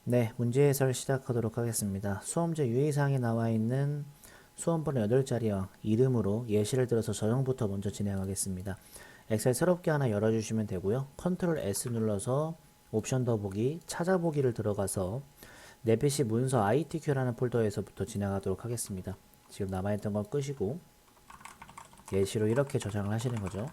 네, 문제 해설 시작하도록 하겠습니다. 수험제 유의사항에 나와 있는 수험번호 8자리와 이름으로 예시를 들어서 저장부터 먼저 진행하겠습니다. 엑셀 새롭게 하나 열어주시면 되고요. 컨트롤 S 눌러서 옵션 더보기, 찾아보기를 들어가서 내 PC 문서 ITQ라는 폴더에서부터 진행하도록 하겠습니다. 지금 남아있던 건 끄시고 예시로 이렇게 저장을 하시는 거죠.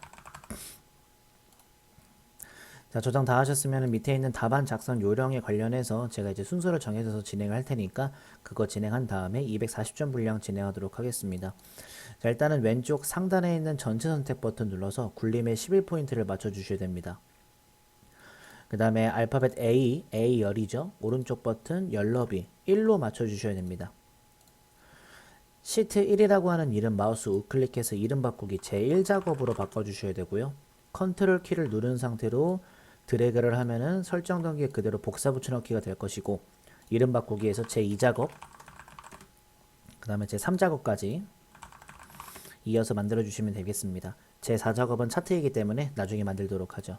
자, 저장 다 하셨으면 밑에 있는 답안 작성 요령에 관련해서 제가 이제 순서를 정해서 진행을 할 테니까 그거 진행한 다음에 240점 분량 진행하도록 하겠습니다. 자, 일단은 왼쪽 상단에 있는 전체 선택 버튼 눌러서 굴림의 11포인트를 맞춰주셔야 됩니다. 그 다음에 알파벳 A 열이죠. 오른쪽 버튼 열너비 1로 맞춰주셔야 됩니다. 시트 1이라고 하는 이름 마우스 우클릭해서 이름 바꾸기 제1작업으로 바꿔주셔야 되고요. 컨트롤 키를 누른 상태로 드래그를 하면은 설정된 게 그대로 복사 붙여넣기가 될 것이고 이름 바꾸기에서 제2작업 그 다음에 제3작업까지 이어서 만들어 주시면 되겠습니다. 제4작업은 차트이기 때문에 나중에 만들도록 하죠.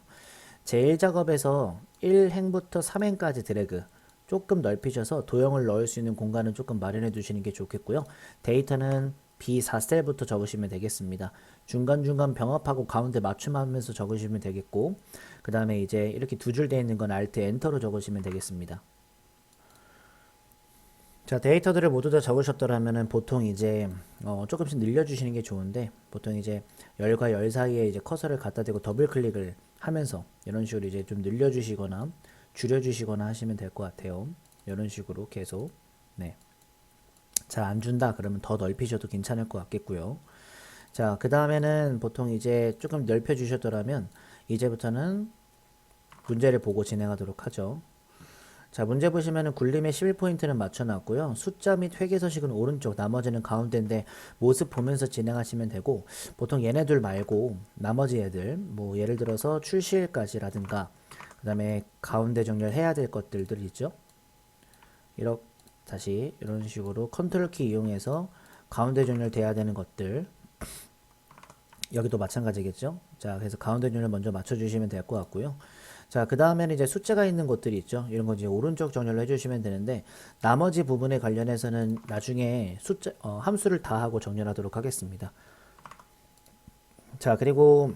제1작업에서 1행부터 3행까지 드래그 조금 넓히셔서 도형을 넣을 수 있는 공간은 조금 마련해 두시는 게 좋겠고요. 데이터는 B4셀부터 적으시면 되겠습니다. 중간중간 병합하고 가운데 맞춤하면서 적으시면 되겠고 그 다음에 이제 이렇게 두 줄 되어 있는 건 Alt Enter로 적으시면 되겠습니다. 자, 데이터들을 모두 다 적으셨더라면은 보통 이제 조금씩 늘려주시는 게 좋은데 보통 이제 열과 열 사이에 이제 커서를 갖다 대고 더블 클릭을 하면서 이런 식으로 이제 좀 늘려주시거나 줄여주시거나 하시면 될 것 같아요. 이런 식으로 계속 네. 잘 안 준다 그러면 더 넓히셔도 괜찮을 것 같겠고요. 자, 그 다음에는 보통 이제 조금 넓혀 주셨더라면 이제부터는 문제를 보고 진행하도록 하죠. 자, 문제 보시면은 굴림의 11포인트는 맞춰놨고요. 숫자 및 회계서식은 오른쪽, 나머지는 가운데인데 모습 보면서 진행하시면 되고 보통 얘네들 말고 나머지 애들 뭐 예를 들어서 출시일까지라든가 그 다음에 가운데 정렬해야 될 것들들 있죠. 이렇게 다시 이런 식으로 컨트롤 키 이용해서 가운데 정렬돼야 되는 것들 여기도 마찬가지겠죠. 자, 그래서 가운데 정렬 먼저 맞춰주시면 될 것 같고요. 자, 그 다음에는 이제 숫자가 있는 곳들이 있죠. 이런 거 이제 오른쪽 정렬로 해주시면 되는데 나머지 부분에 관련해서는 나중에 숫자 함수를 다 하고 정렬하도록 하겠습니다. 자, 그리고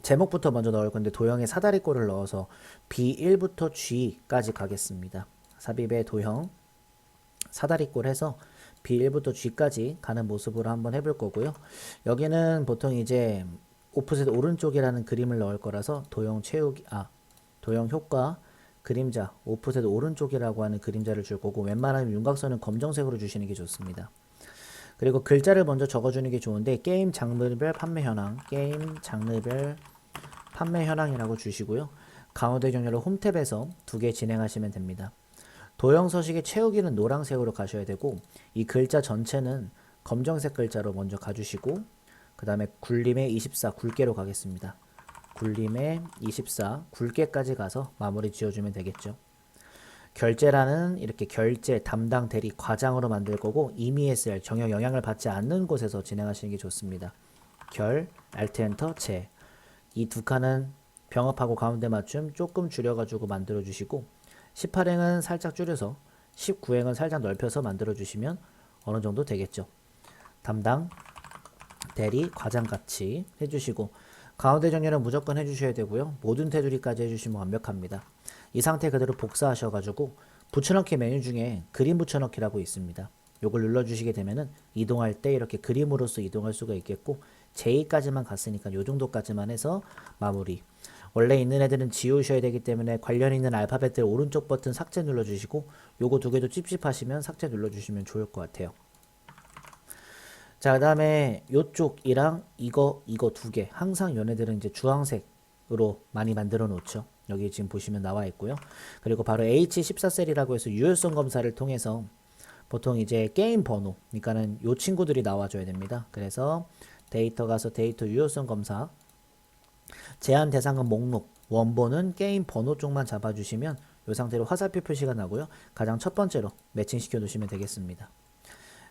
제목부터 먼저 넣을 건데 도형에 사다리꼴을 넣어서 B1부터 G까지 가겠습니다. 삽입의 도형 사다리꼴 해서 B1부터 G까지 가는 모습으로 한번 해볼 거고요. 여기는 보통 이제 오프셋 오른쪽이라는 그림을 넣을 거라서 도형 채우기 도형 효과 그림자 오프셋 오른쪽이라고 하는 그림자를 줄 거고 웬만하면 윤곽선은 검정색으로 주시는 게 좋습니다. 그리고 글자를 먼저 적어주는 게 좋은데 게임 장르별 판매 현황 게임 장르별 판매 현황이라고 주시고요. 가운데 정렬을 홈탭에서 두 개 진행하시면 됩니다. 도형 서식의 채우기는 노란색으로 가셔야 되고 이 글자 전체는 검정색 글자로 먼저 가주시고 그 다음에 굴림의 24 굵게로 가겠습니다. 굴림의 24 굵게까지 가서 마무리 지어주면 되겠죠. 결제란은 이렇게 결제 담당 대리 과장으로 만들 거고 EMSL 정형 영향을 받지 않는 곳에서 진행하시는 게 좋습니다. 결 Alt Enter 제 이 두 칸은 병합하고 가운데 맞춤 조금 줄여가지고 만들어 주시고 18행은 살짝 줄여서 19행은 살짝 넓혀서 만들어 주시면 어느 정도 되겠죠. 담당 대리 과장같이 해주시고 가운데 정렬은 무조건 해주셔야 되고요. 모든 테두리까지 해주시면 완벽합니다. 이 상태 그대로 복사하셔가지고 붙여넣기 메뉴 중에 그림 붙여넣기라고 있습니다. 요걸 눌러주시게 되면은 이동할 때 이렇게 그림으로서 이동할 수가 있겠고 제2까지만 갔으니까 요 정도까지만 해서 마무리. 원래 있는 애들은 지우셔야 되기 때문에 관련 있는 알파벳들 오른쪽 버튼 삭제 눌러주시고 요거 두 개도 찝찝하시면 삭제 눌러주시면 좋을 것 같아요. 자, 그 다음에 요쪽이랑 이거 두 개 항상 얘네들은 이제 주황색으로 많이 만들어 놓죠. 여기 지금 보시면 나와 있고요. 그리고 바로 H14셀이라고 해서 유효성 검사를 통해서 보통 이제 게임 번호 그러니까는 요 친구들이 나와줘야 됩니다. 그래서 데이터 가서 데이터 유효성 검사 제한 대상은 목록 원본은 게임 번호 쪽만 잡아주시면 이 상태로 화살표 표시가 나고요. 가장 첫 번째로 매칭시켜 놓으시면 되겠습니다.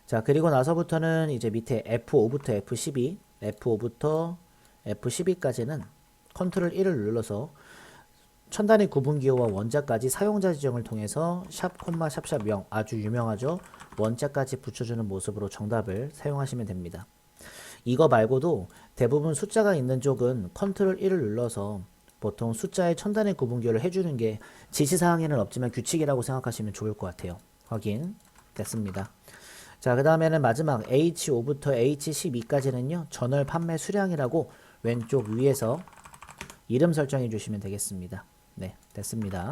자, 그리고 나서부터는 이제 밑에 F5부터 F12, F5부터 F12까지는 컨트롤 1을 눌러서 천 단위 구분기호와 원자까지 사용자 지정을 통해서 샵 콤마 샵샵 0 아주 유명하죠. 원자까지 붙여주는 모습으로 정답을 사용하시면 됩니다. 이거 말고도 대부분 숫자가 있는 쪽은 컨트롤 1을 눌러서 보통 숫자의 천 단위 구분기호를 해주는 게 지시사항에는 없지만 규칙이라고 생각하시면 좋을 것 같아요. 확인 됐습니다. 자, 그 다음에는 마지막 H5부터 H12까지는요 전월 판매 수량이라고 왼쪽 위에서 이름 설정해 주시면 되겠습니다. 네, 됐습니다.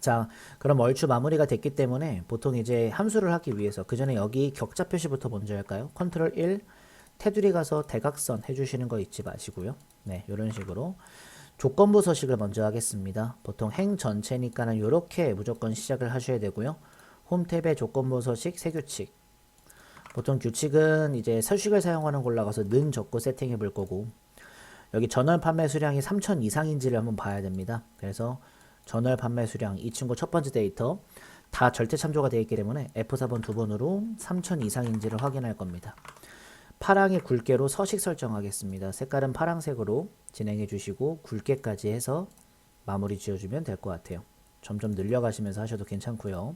자, 그럼 얼추 마무리가 됐기 때문에 보통 이제 함수를 하기 위해서 그 전에 여기 격자 표시부터 먼저 할까요? 컨트롤 1 테두리 가서 대각선 해주시는 거 잊지 마시고요. 네, 이런 식으로 조건부 서식을 먼저 하겠습니다. 보통 행 전체니까는 이렇게 무조건 시작을 하셔야 되고요. 홈 탭에 조건부 서식 세규칙. 보통 규칙은 이제 서식을 사용하는 걸로 나가서 는 적고 세팅해 볼 거고, 여기 전월 판매 수량이 3000 이상인지를 한번 봐야 됩니다. 그래서 전월 판매 수량 이 친구 첫 번째 데이터 다 절대 참조가 되어 있기 때문에 F4번 두 번으로 3000 이상인지를 확인할 겁니다. 파랑의 굵게로 서식 설정하겠습니다. 색깔은 파랑색으로 진행해 주시고 굵게까지 해서 마무리 지어주면 될 것 같아요. 점점 늘려가시면서 하셔도 괜찮고요.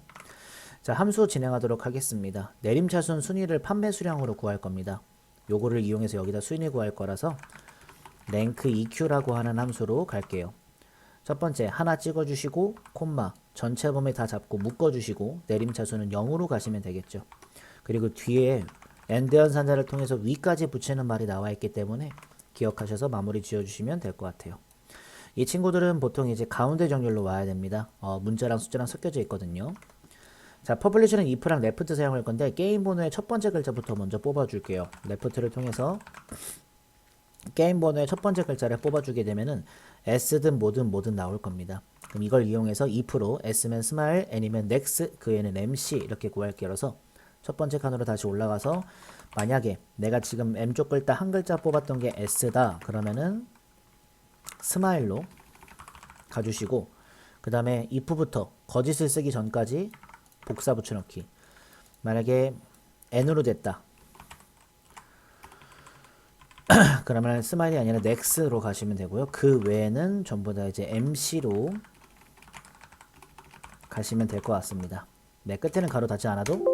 자, 함수 진행하도록 하겠습니다. 내림차순 순위를 판매 수량으로 구할 겁니다. 요거를 이용해서 여기다 순위 구할 거라서 랭크 EQ라고 하는 함수로 갈게요. 첫 번째 하나 찍어주시고 콤마 전체 범위 다 잡고 묶어주시고 내림차순은 0으로 가시면 되겠죠. 그리고 뒤에 엔드 연산자를 통해서 위까지 붙이는 말이 나와 있기 때문에 기억하셔서 마무리 지어주시면 될 것 같아요. 이 친구들은 보통 이제 가운데 정렬로 와야 됩니다. 문자랑 숫자랑 섞여져 있거든요. 자, 퍼블리셔는 if랑 레프트 사용할 건데 게임 번호의 첫 번째 글자부터 먼저 뽑아줄게요. 레프트를 통해서 게임 번호의 첫 번째 글자를 뽑아주게 되면은 S든 뭐든 나올 겁니다. 그럼 이걸 이용해서 if로 S면 스마일, N이면 next, 그 애는 MC 이렇게 구할게요라서 첫 번째 칸으로 다시 올라가서 만약에 내가 지금 M쪽 글자 한 글자 뽑았던 게 S다 그러면은 스마일로 가주시고 그 다음에 if부터 거짓을 쓰기 전까지 복사 붙여넣기. 만약에 N으로 됐다 그러면 스마일이 아니라 next로 가시면 되고요. 그 외에는 전부 다 이제 MC로 가시면 될 것 같습니다. 네, 끝에는 가로 닫지 않아도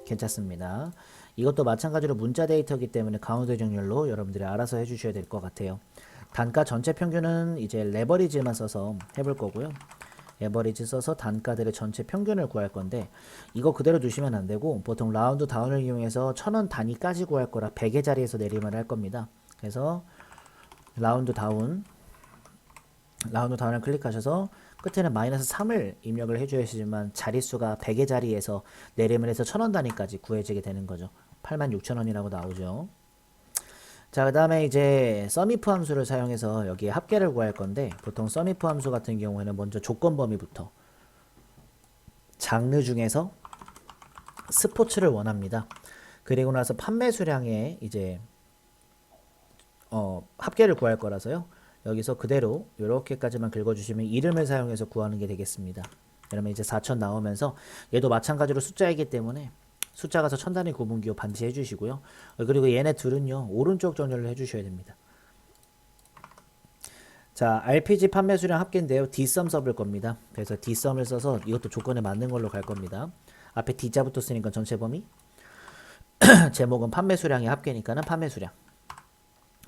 괜찮습니다. 이것도 마찬가지로 문자 데이터이기 때문에 가운데 정렬로 여러분들이 알아서 해주셔야 될 것 같아요. 단가 전체 평균은 이제 레버리지만 써서 해볼 거고요. 에버리지 써서 단가들의 전체 평균을 구할 건데 이거 그대로 두시면 안 되고 보통 라운드 다운을 이용해서 1000원 단위까지 구할 거라 100의 자리에서 내림을 할 겁니다. 그래서 라운드 다운을 클릭하셔서 끝에는 마이너스 3을 입력을 해줘야지만 자릿수가 100의 자리에서 내림을 해서 1000원 단위까지 구해지게 되는 거죠. 86,000원이라고 나오죠. 자, 그 다음에 이제 sumif 함수를 사용해서 여기에 합계를 구할 건데 보통 sumif 함수 같은 경우에는 먼저 조건 범위부터 장르 중에서 스포츠를 원합니다. 그리고 나서 판매 수량에 이제 합계를 구할 거라서요. 여기서 그대로 이렇게까지만 긁어주시면 이름을 사용해서 구하는 게 되겠습니다. 그러면 이제 4000 나오면서 얘도 마찬가지로 숫자이기 때문에 숫자 가서 천 단위 구분기호 반드시 해주시고요. 그리고 얘네 둘은요 오른쪽 정렬을 해주셔야 됩니다. 자, RPG 판매 수량 합계인데요. dsum 써볼 겁니다. 그래서 dsum을 써서 이것도 조건에 맞는 걸로 갈 겁니다. 앞에 d자부터 쓰니까 전체 범위 제목은 판매 수량의 합계니까는 판매 수량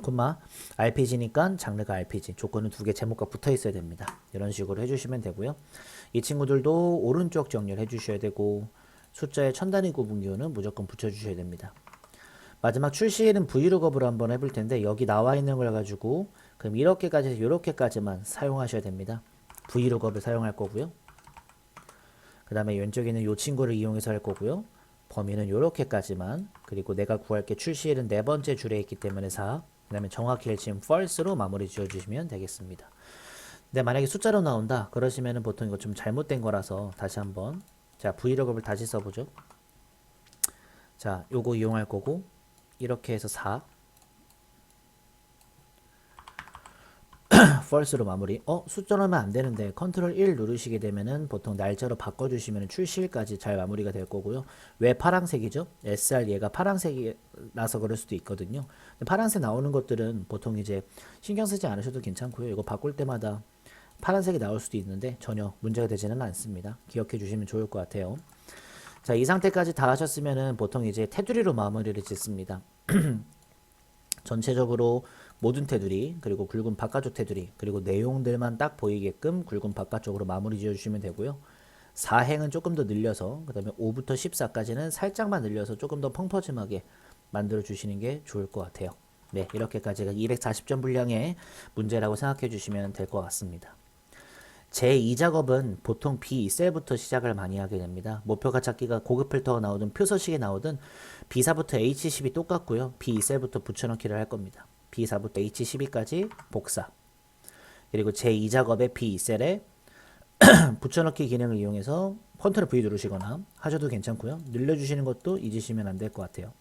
콤마 RPG니까 장르가 RPG 조건은 두 개 제목과 붙어 있어야 됩니다. 이런 식으로 해주시면 되고요. 이 친구들도 오른쪽 정렬 해주셔야 되고 숫자의 천 단위 구분기호는 무조건 붙여주셔야 됩니다. 마지막 출시일은 브이로그업으로 한번 해볼 텐데 여기 나와 있는 걸 가지고 그럼 이렇게까지 해서 이렇게까지만 사용하셔야 됩니다. 브이로그업을 사용할 거고요. 그 다음에 왼쪽에 있는 이 친구를 이용해서 할 거고요. 범위는 이렇게까지만 그리고 내가 구할 게 출시일은 네 번째 줄에 있기 때문에 4 그 다음에 정확히 지금 false로 마무리 지어주시면 되겠습니다. 근데 만약에 숫자로 나온다 그러시면은 보통 이거 좀 잘못된 거라서 다시 한번 자 브이로그업을 다시 써보죠. 자 요거 이용할 거고 이렇게 해서 4 false로 마무리. 숫자 넣으면 안 되는데 컨트롤 1 누르시게 되면은 보통 날짜로 바꿔주시면 출시일까지 잘 마무리가 될 거고요. 왜 파란색이죠? SR 얘가 파란색이라서 그럴 수도 있거든요. 근데 파란색 나오는 것들은 보통 이제 신경 쓰지 않으셔도 괜찮고요. 이거 바꿀 때마다 파란색이 나올 수도 있는데 전혀 문제가 되지는 않습니다. 기억해 주시면 좋을 것 같아요. 자, 이 상태까지 다 하셨으면은 보통 이제 테두리로 마무리를 짓습니다. 전체적으로 모든 테두리, 그리고 굵은 바깥쪽 테두리, 그리고 내용들만 딱 보이게끔 굵은 바깥쪽으로 마무리 지어주시면 되고요. 4행은 조금 더 늘려서, 그 다음에 5부터 14까지는 살짝만 늘려서 조금 더 펑퍼짐하게 만들어 주시는 게 좋을 것 같아요. 네, 이렇게까지가 240점 분량의 문제라고 생각해 주시면 될 것 같습니다. 제2작업은 보통 B2셀부터 시작을 많이 하게 됩니다. 목표가 찾기가 고급 필터가 나오든 표서식이 나오든 B4부터 H10이 똑같고요. B2셀부터 붙여넣기를 할 겁니다. B4부터 H12까지 복사. 그리고 제2작업의 B2셀에 붙여넣기 기능을 이용해서 컨트롤 V 누르시거나 하셔도 괜찮고요. 늘려주시는 것도 잊으시면 안 될 것 같아요.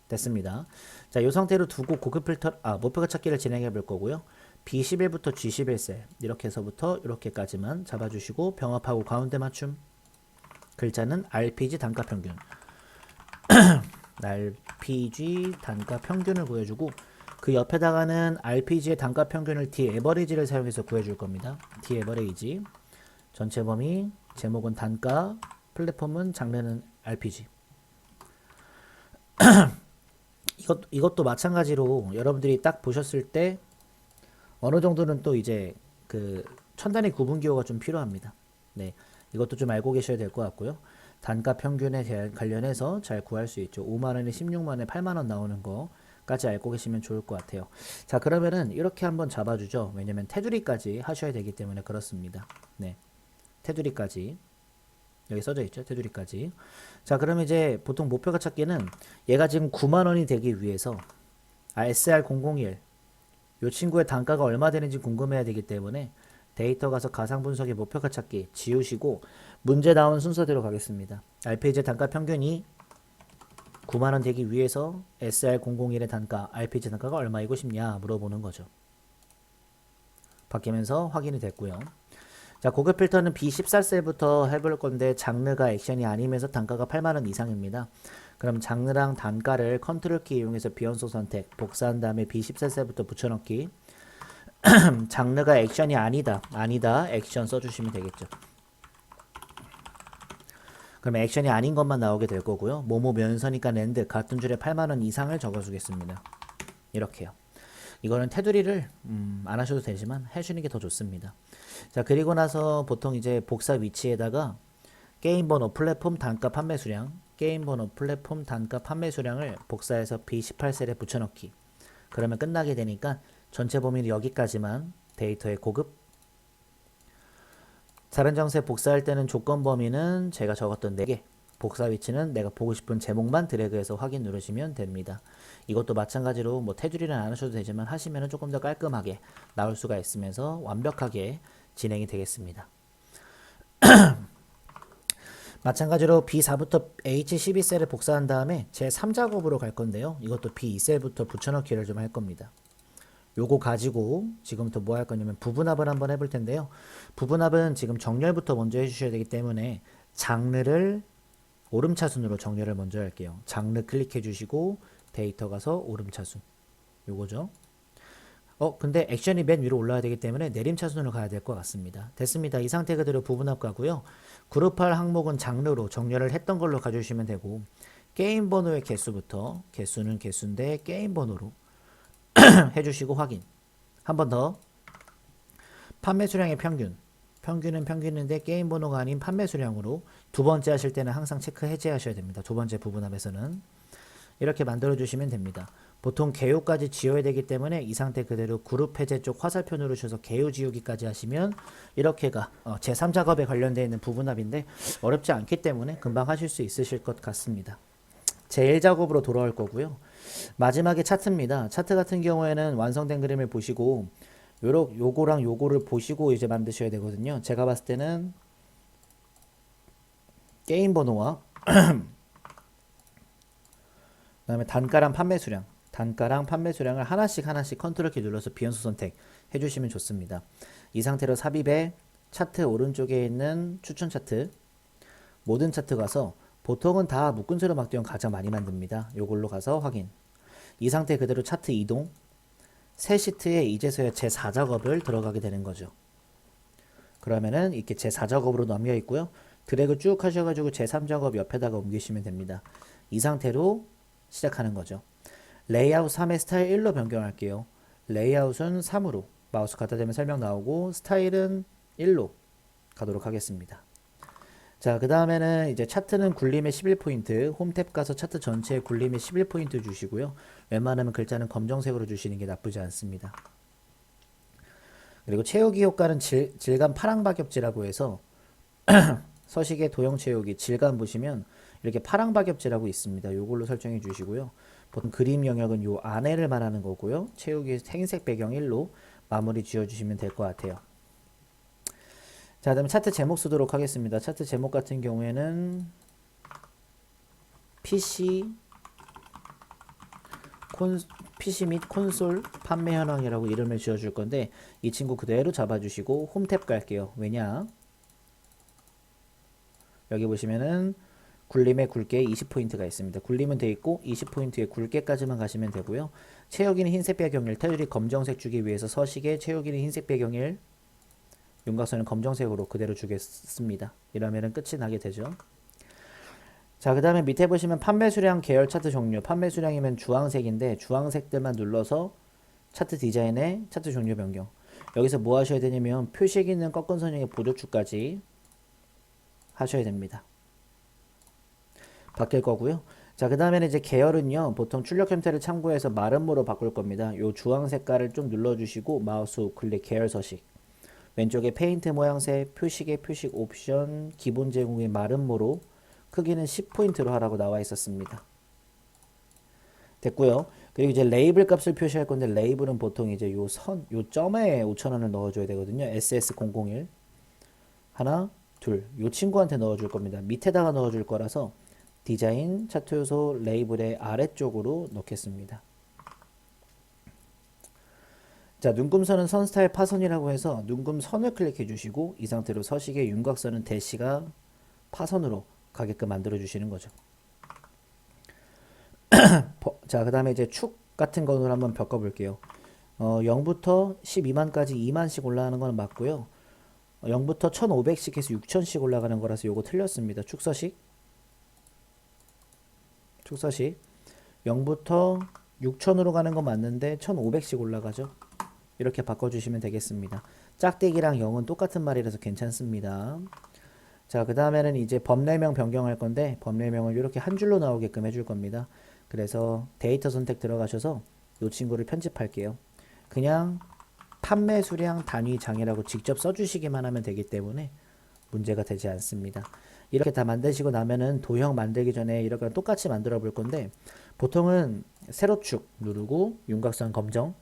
됐습니다. 자, 이 상태로 두고 고급 필터, 목표가 찾기를 진행해 볼 거고요. B11부터 G11셀 이렇게 해서부터 이렇게까지만 잡아주시고 병합하고 가운데 맞춤. 글자는 RPG 단가 평균. RPG 단가 평균을 구해주고 그 옆에다가는 RPG의 단가 평균을 D-에버리지를 사용해서 구해줄 겁니다. D-에버리지. 전체 범위, 제목은 단가, 플랫폼은 장르는 RPG. 이것도 마찬가지로 여러분들이 딱 보셨을 때 어느 정도는 또 이제 그 천단위 구분 기호가 좀 필요합니다. 네, 이것도 좀 알고 계셔야 될 것 같고요. 단가 평균에 대한 관련해서 잘 구할 수 있죠. 5만원에 16만원에 8만원 나오는 거까지 알고 계시면 좋을 것 같아요. 자, 그러면은 이렇게 한번 잡아주죠. 왜냐면 테두리까지 하셔야 되기 때문에 그렇습니다. 네, 테두리까지 여기 써져 있죠. 테두리까지. 자, 그럼 이제 보통 목표가 찾기는 얘가 지금 9만원이 되기 위해서 SR001 이 친구의 단가가 얼마 되는지 궁금해야 되기 때문에 데이터 가서 가상 분석의 목표가 찾기 지우시고 문제 나온 순서대로 가겠습니다. RPG의 단가 평균이 9만원 되기 위해서 SR001의 단가, RPG 단가가 얼마이고 싶냐 물어보는 거죠. 바뀌면서 확인이 됐고요. 자, 고급 필터는 B14셀부터 해볼 건데 장르가 액션이 아니면서 단가가 8만원 이상입니다. 그럼 장르랑 단가를 컨트롤 키 이용해서 비연속 선택, 복사한 다음에 B14셀부터 붙여넣기. 장르가 액션이 아니다, 액션 써주시면 되겠죠. 그럼 액션이 아닌 것만 나오게 될 거고요. 모모 면서니까 랜드 같은 줄에 8만원 이상을 적어주겠습니다. 이렇게요. 이거는 테두리를 안 하셔도 되지만 해주는 게 더 좋습니다. 자, 그리고 나서 보통 이제 복사 위치에다가 게임 번호, 플랫폼, 단가, 판매 수량, 게임 번호, 플랫폼, 단가, 판매 수량을 복사해서 B18셀에 붙여넣기. 그러면 끝나게 되니까 전체 범위는 여기까지만 데이터의 고급. 다른 장소에 복사할 때는 조건 범위는 제가 적었던 4개. 복사 위치는 내가 보고 싶은 제목만 드래그해서 확인 누르시면 됩니다. 이것도 마찬가지로 뭐 테두리는 안 하셔도 되지만 하시면 조금 더 깔끔하게 나올 수가 있으면서 완벽하게 진행이 되겠습니다. 마찬가지로 B4부터 H12셀을 복사한 다음에 제 3작업으로 갈 건데요. 이것도 B2셀부터 붙여넣기를 좀 할 겁니다. 요거 가지고 지금부터 뭐 할 거냐면 부분합을 한번 해볼 텐데요. 부분합은 지금 정렬부터 먼저 해주셔야 되기 때문에 장르를 오름차순으로 정렬을 먼저 할게요. 장르 클릭해 주시고 데이터 가서 오름차순 요거죠. 근데 액션이 맨 위로 올라와야 되기 때문에 내림차순으로 가야 될 것 같습니다. 됐습니다. 이 상태 그대로 부분합 가고요. 그룹할 항목은 장르로 정렬을 했던 걸로 가져주시면 되고 게임 번호의 개수부터 개수는 개수인데 게임 번호로 해주시고 확인. 한 번 더. 판매 수량의 평균. 평균은 평균인데 게임 번호가 아닌 판매 수량으로 두 번째 하실 때는 항상 체크 해제하셔야 됩니다. 두 번째 부분합에서는 이렇게 만들어 주시면 됩니다. 보통 개요까지 지워야 되기 때문에 이 상태 그대로 그룹 해제 쪽 화살표 누르셔서 개요 지우기까지 하시면 이렇게가 제3작업에 관련되어 있는 부분합인데 어렵지 않기 때문에 금방 하실 수 있으실 것 같습니다. 제1작업으로 돌아올 거고요. 마지막에 차트입니다. 차트 같은 경우에는 완성된 그림을 보시고 요거랑 요거를 보시고 이제 만드셔야 되거든요. 제가 봤을 때는 게임 번호와 그다음에 단가랑 판매 수량. 단가랑 판매 수량을 하나씩 컨트롤 키 눌러서 비연소 선택 해주시면 좋습니다. 이 상태로 삽입에 차트 오른쪽에 있는 추천 차트, 모든 차트 가서 보통은 다 묶은 세로 막대형 가장 많이 만듭니다. 요걸로 가서 확인. 이 상태 그대로 차트 이동. 새 시트에 이제서야 제4작업을 들어가게 되는 거죠. 그러면은 이렇게 제4작업으로 넘겨 있고요. 드래그 쭉 하셔가지고 제3작업 옆에다가 옮기시면 됩니다. 이 상태로 시작하는 거죠. 레이아웃 3의 스타일 1로 변경할게요. 레이아웃은 3으로 마우스 갖다 대면 설명 나오고 스타일은 1로 가도록 하겠습니다. 자, 그 다음에는 이제 차트는 굴림에 11포인트, 홈 탭 가서 차트 전체에 굴림에 11포인트 주시고요. 웬만하면 글자는 검정색으로 주시는 게 나쁘지 않습니다. 그리고 채우기 효과는 질감 파랑박엽지라고 해서 서식의 도형 채우기 질감 보시면 이렇게 파랑박엽지라고 있습니다. 요걸로 설정해 주시고요. 보통 그림 영역은 요 안에를 말하는 거고요. 채우기 흰색 배경 1로 마무리 지어주시면 될 것 같아요. 자, 그다음에 차트 제목 쓰도록 하겠습니다. 차트 제목 같은 경우에는 PC 및 콘솔 판매 현황이라고 이름을 지어줄 건데 이 친구 그대로 잡아주시고 홈 탭 갈게요. 왜냐? 여기 보시면은 굴림에 굵게 20포인트가 있습니다. 굴림은 돼 있고 20포인트에 굵게까지만 가시면 되고요. 채우기는 흰색 배경 1, 테두리 검정색 주기 위해서 서식에 채우기는 흰색 배경 1, 윤곽선은 검정색으로 그대로 주겠습니다. 이러면은 끝이 나게 되죠. 자, 그 다음에 밑에 보시면 판매 수량 계열 차트 종류. 판매 수량이면 주황색인데 주황색들만 눌러서 차트 디자인에 차트 종류 변경. 여기서 뭐 하셔야 되냐면 표식 있는 꺾은 선형의 보조축까지 하셔야 됩니다. 바뀔 거고요. 자, 그 다음에는 이제 계열은요. 보통 출력 형태를 참고해서 마름모로 바꿀 겁니다. 요 주황 색깔을 좀 눌러주시고 마우스 우클릭 계열 서식. 왼쪽에 페인트 모양새, 표식의 표식 옵션, 기본 제공의 마름모로 크기는 10포인트로 하라고 나와 있었습니다. 됐고요. 그리고 이제 레이블 값을 표시할 건데 레이블은 보통 이제 요 점에 5,000원을 넣어줘야 되거든요. SS001 하나, 둘. 요 친구한테 넣어줄 겁니다. 밑에다가 넣어줄 거라서 디자인 차트 요소 레이블의 아래쪽으로 넣겠습니다. 자, 눈금선은 선 스타일 파선이라고 해서 눈금선을 클릭해 주시고 이 상태로 서식의 윤곽선은 대시가 파선으로 가게끔 만들어 주시는 거죠. 자, 그 다음에 이제 축 같은 거를 한번 바꿔 볼게요. 0부터 12만까지 2만씩 올라가는 건 맞고요. 0부터 1500씩 해서 6000씩 올라가는 거라서 요거 틀렸습니다. 축서식 0부터 6000으로 가는 거 맞는데 1500씩 올라가죠. 이렇게 바꿔주시면 되겠습니다. 짝대기랑 0은 똑같은 말이라서 괜찮습니다. 자, 그 다음에는 이제 법례명 변경할 건데 법례명을 이렇게 한 줄로 나오게끔 해줄 겁니다. 그래서 데이터 선택 들어가셔서 이 친구를 편집할게요. 그냥 판매 수량 단위 장이라고 직접 써주시기만 하면 되기 때문에 문제가 되지 않습니다. 이렇게 다 만드시고 나면은 도형 만들기 전에 이렇게 똑같이 만들어 볼 건데 보통은 세로축 누르고 윤곽선 검정,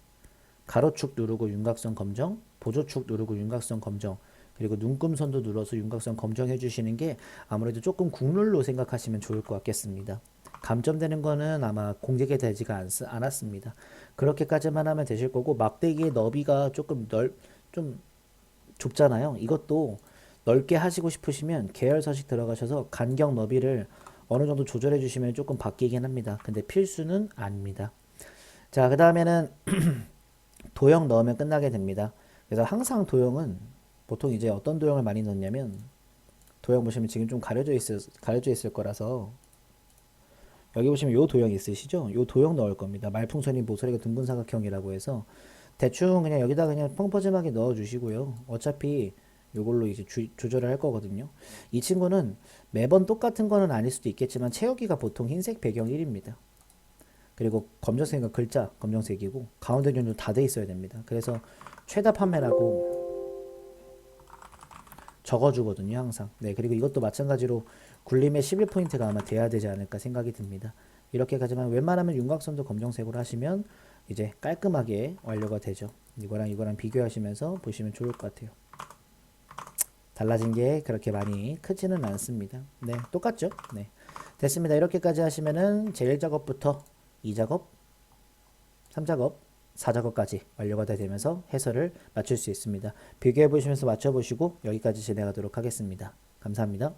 가로축 누르고 윤곽선 검정, 보조축 누르고 윤곽선 검정, 그리고 눈금선도 눌러서 윤곽선 검정해 주시는 게 아무래도 조금 국룰로 생각하시면 좋을 것 같겠습니다. 감점되는 거는 아마 공개가 되지가 않았습니다. 그렇게까지만 하면 되실 거고 막대기의 너비가 좀 좁잖아요. 이것도 넓게 하시고 싶으시면 계열 서식 들어가셔서 간격 너비를 어느 정도 조절해 주시면 조금 바뀌긴 합니다. 근데 필수는 아닙니다. 자, 그 다음에는 도형 넣으면 끝나게 됩니다. 그래서 항상 도형은 보통 이제 어떤 도형을 많이 넣냐면 도형 보시면 지금 좀 가려져 있을 거라서 여기 보시면 요 도형 있으시죠? 요 도형 넣을 겁니다. 말풍선이 모서리가 둥근 사각형이라고 해서 대충 그냥 여기다 그냥 펑퍼짐하게 넣어 주시고요. 어차피 요걸로 이제 조절을 할 거거든요. 이 친구는 매번 똑같은 거는 아닐 수도 있겠지만 채우기가 보통 흰색 배경 1입니다. 그리고 검정색은 글자 검정색이고 가운데 견도 다 돼 있어야 됩니다. 그래서 최다 판매라고 적어주거든요, 항상. 네, 그리고 이것도 마찬가지로 굴림의 11포인트가 아마 돼야 되지 않을까 생각이 듭니다. 이렇게 가지만 웬만하면 윤곽선도 검정색으로 하시면 이제 깔끔하게 완료가 되죠. 이거랑 비교하시면서 보시면 좋을 것 같아요. 달라진 게 그렇게 많이 크지는 않습니다. 네, 똑같죠? 네, 됐습니다. 이렇게까지 하시면은 제1작업부터 2작업, 3작업, 4작업까지 완료가 되면서 해설을 마칠 수 있습니다. 비교해 보시면서 맞춰보시고 여기까지 진행하도록 하겠습니다. 감사합니다.